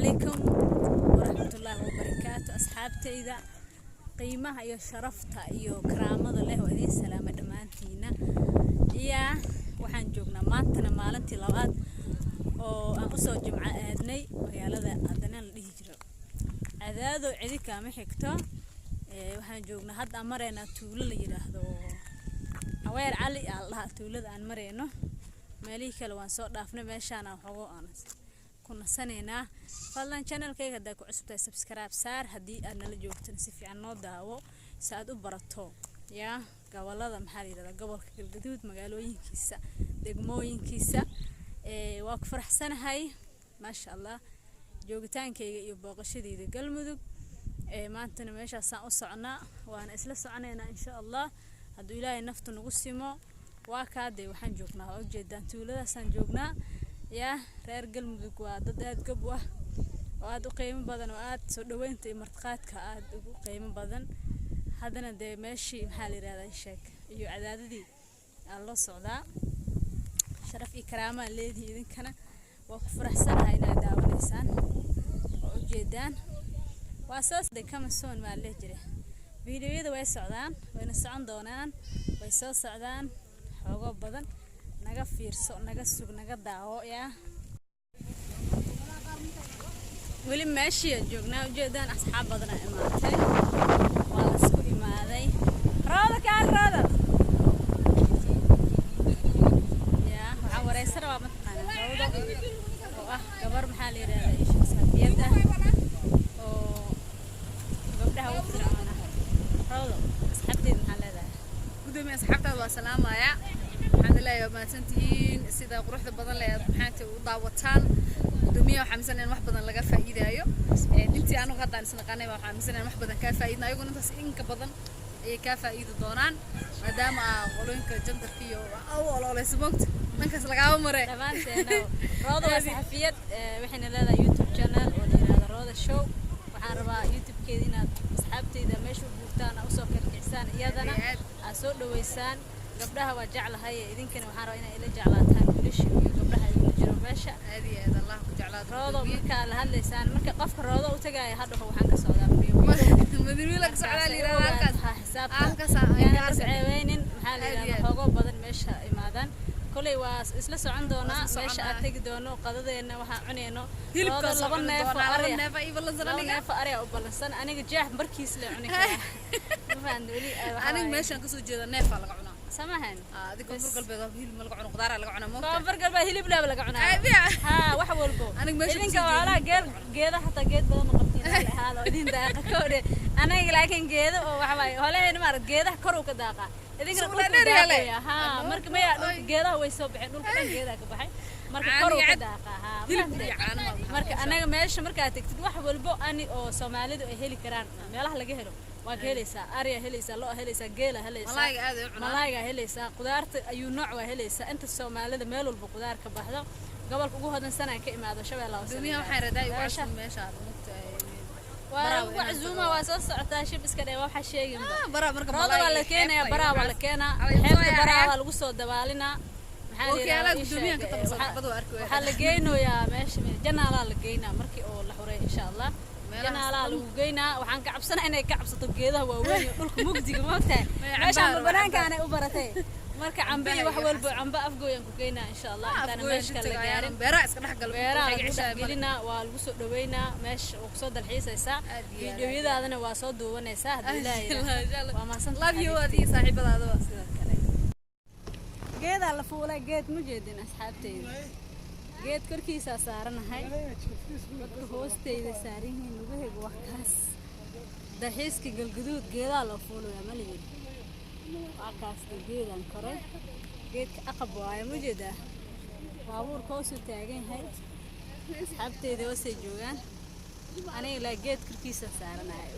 عليكم ورحمة الله وبركاته أصحابتي إذا قيمة iyo sharafta iyo karaamada leh oo idin salaama dhamaantiina waxaan joognaa maantana maalintii labaad oo aan u soo jimca aadnay magaalada Adana la dhihi jiro cadaado cidi kaama xigto waxaan joognaa hadda mareena tuulo la yiraahdo Aweer Cali Allah tuulada aan mareeno meelihii kale waan soo dhaafnay meeshaan aan xogo aan kuna saneena fadlan channelkayga hadaa ku cusubtahay subscribe saar hadii aad nala joogtaan si fiican noo daawo saad u barato gobolada maxaa yiraahdaa gobolka Galgaduud magaalooyinkiisa degmooyinkiisa waa ku faraxsanahay maasha Allah joogitaankayga iyo booqashadayda Galmudug maantana meeshaas aan u socnaa waana isla soconeena insha Allah haduu Ilaahay nafta nagu simo waa kaade waxaan joognaa oo jeedaan tuuladaas aan joognaa reer Galmudug waa dad aad gab ah oo aad u qiimo badan oo aad soo dhaweynta iyo martiqaadka aad ugu qiimo badan hadana meeshii maxaa la yiraahdaa sheek iyo cadaadadii aan la socdaa sharaf iyo karaama leedahay idinkana waa ku faraxsanahay inaad daawanaysaan oo jeedaan waa soo kama soon ma la jire fiidiyoyada way socdaan wayna socon doonaan way soo socdaan xogo badan naga fiirso naga sug naga daawo weli meeshii joognaa ujeedaan asxaab badan ay imaatay waa la isku imaaday rooda waxa wareysana waa mataqaanaa rooda oo ah gabar maxaa la yiraahdaa isha saafiyada oo gabdhaha u fircaana rooda asxaabteed maxaa leedahay gudoomiye asxaabtaada waa salaamaya waxaan leeyahay ma santiin sida quruxda badan leh maxaanta u daawataan gudoomiye waxaan miisanayn wax badan laga faa'iideeyo intii aanu hadaan isnaqanay waxaan miisanayn wax badan ka faa'iidna ayagu intaas in ka badan ay ka faa'iido doonaan maadaama qoloyinka jandarka iyo ololeysamogta dhankaas laga maray dhamaanteena rooda waa saxafiyad waxayna leedahay YouTube channel oo la yiraahdo Rooda Show waxaan rabaa YouTube-keeda inaad asxaabteyda meesha u buurtaan oo soo kalkicisaan iyadana aad soo dhaweysaan gabdhaha waa jeclahay idinkana waxaan rabaa inaad ila jeclaataan wiilasha iyo gabdhaha ay jiro meesha aad iyo aad Allah ku jeclaado roodo marka la hadlaysaan marka qofka roodo u tagay hadhow waxaan ka socdaa madiina ka socdaa liiraa halkaas xisaabta halkaas aan saceeynin maxaa la yiraahdaa xogo badan meesha imaadaan kulay waa isla socon doona meesha aad tagi doono qadadeena waxa cuneyno hilibka laba neef ariya u balansan aniga jeex markiis la cuni karaa waxaan wali aniga meeshan ka soo jeedo neef laga cunaa samahan adiga koonfur galbeed hilib ma laga cuno qudaar laga cunaa moogta koonfur galbeed hilib laga cunaa wax walbo aniga meeshan wala geeda hatta geed badan qabtiin haalo idin daaqa koode aniga laakiin geedo oo waxa way holeen maar geedaha kor u ka daaqa idinka marka ma yaa geedaha way soo baxeen dhulka dhan geedaha ka baxay marka kor u ka daaqa marka anaga meesha marka aad tagtid wax walbo ani oo Soomaalidu ay heli karaan meelaha laga helo waa helaysaa ariya helaysaa loo helaysaa geela helaysaa malayga helaysaa qudaarta ayuu nooc waa helaysaa inta Soomaalida meel walba qudaar ka baxdo gobolka ugu hodansan ka imaado Shabeellaha Dumiya waxay raday meesha وعزومة واساسا شيب اسكدي waxa sheegin bara marka wala keenaya bara wala keena xeebta bara wala ugu soo dabaalina maxaa leeyahay gudoomiyaha ka tabsado arko waxa la geynayaa meesha janaala la geynaa markii oo la xuray insha Allah janaala lagu geynaa waxaan ka cabsanahay inay ka cabsato geedaha waaweyn dhulka mugdiga moogtahay meesha banaanka aanay u baratay marka cambe wax walba cambe afgooyan ku geynaa insha Allah intaan meesha la gaarin beera iska dhaxgal gelina waa lagu soo dhaweynaa meesha oo soo dalxiisaysa fiidiyoyadaadana waa soo duubanaysaa hadii Ilaahay waa maasan love you adii saaxiibadaada sidoo kale geeda la fuulay geed ma jeedin asxaabteyda geed korkiisa saaranahay hoosteyda saarihiin ugu heeg waqtaas dalxiiska Galgaduud geeda la fuulay ma leeyahay akaas geedan kore geedka aqab waaye ma jeeda baabuur koosu taagan yahay asxaabteyda oo soo joogan aniga la geed korkiisa saaranahay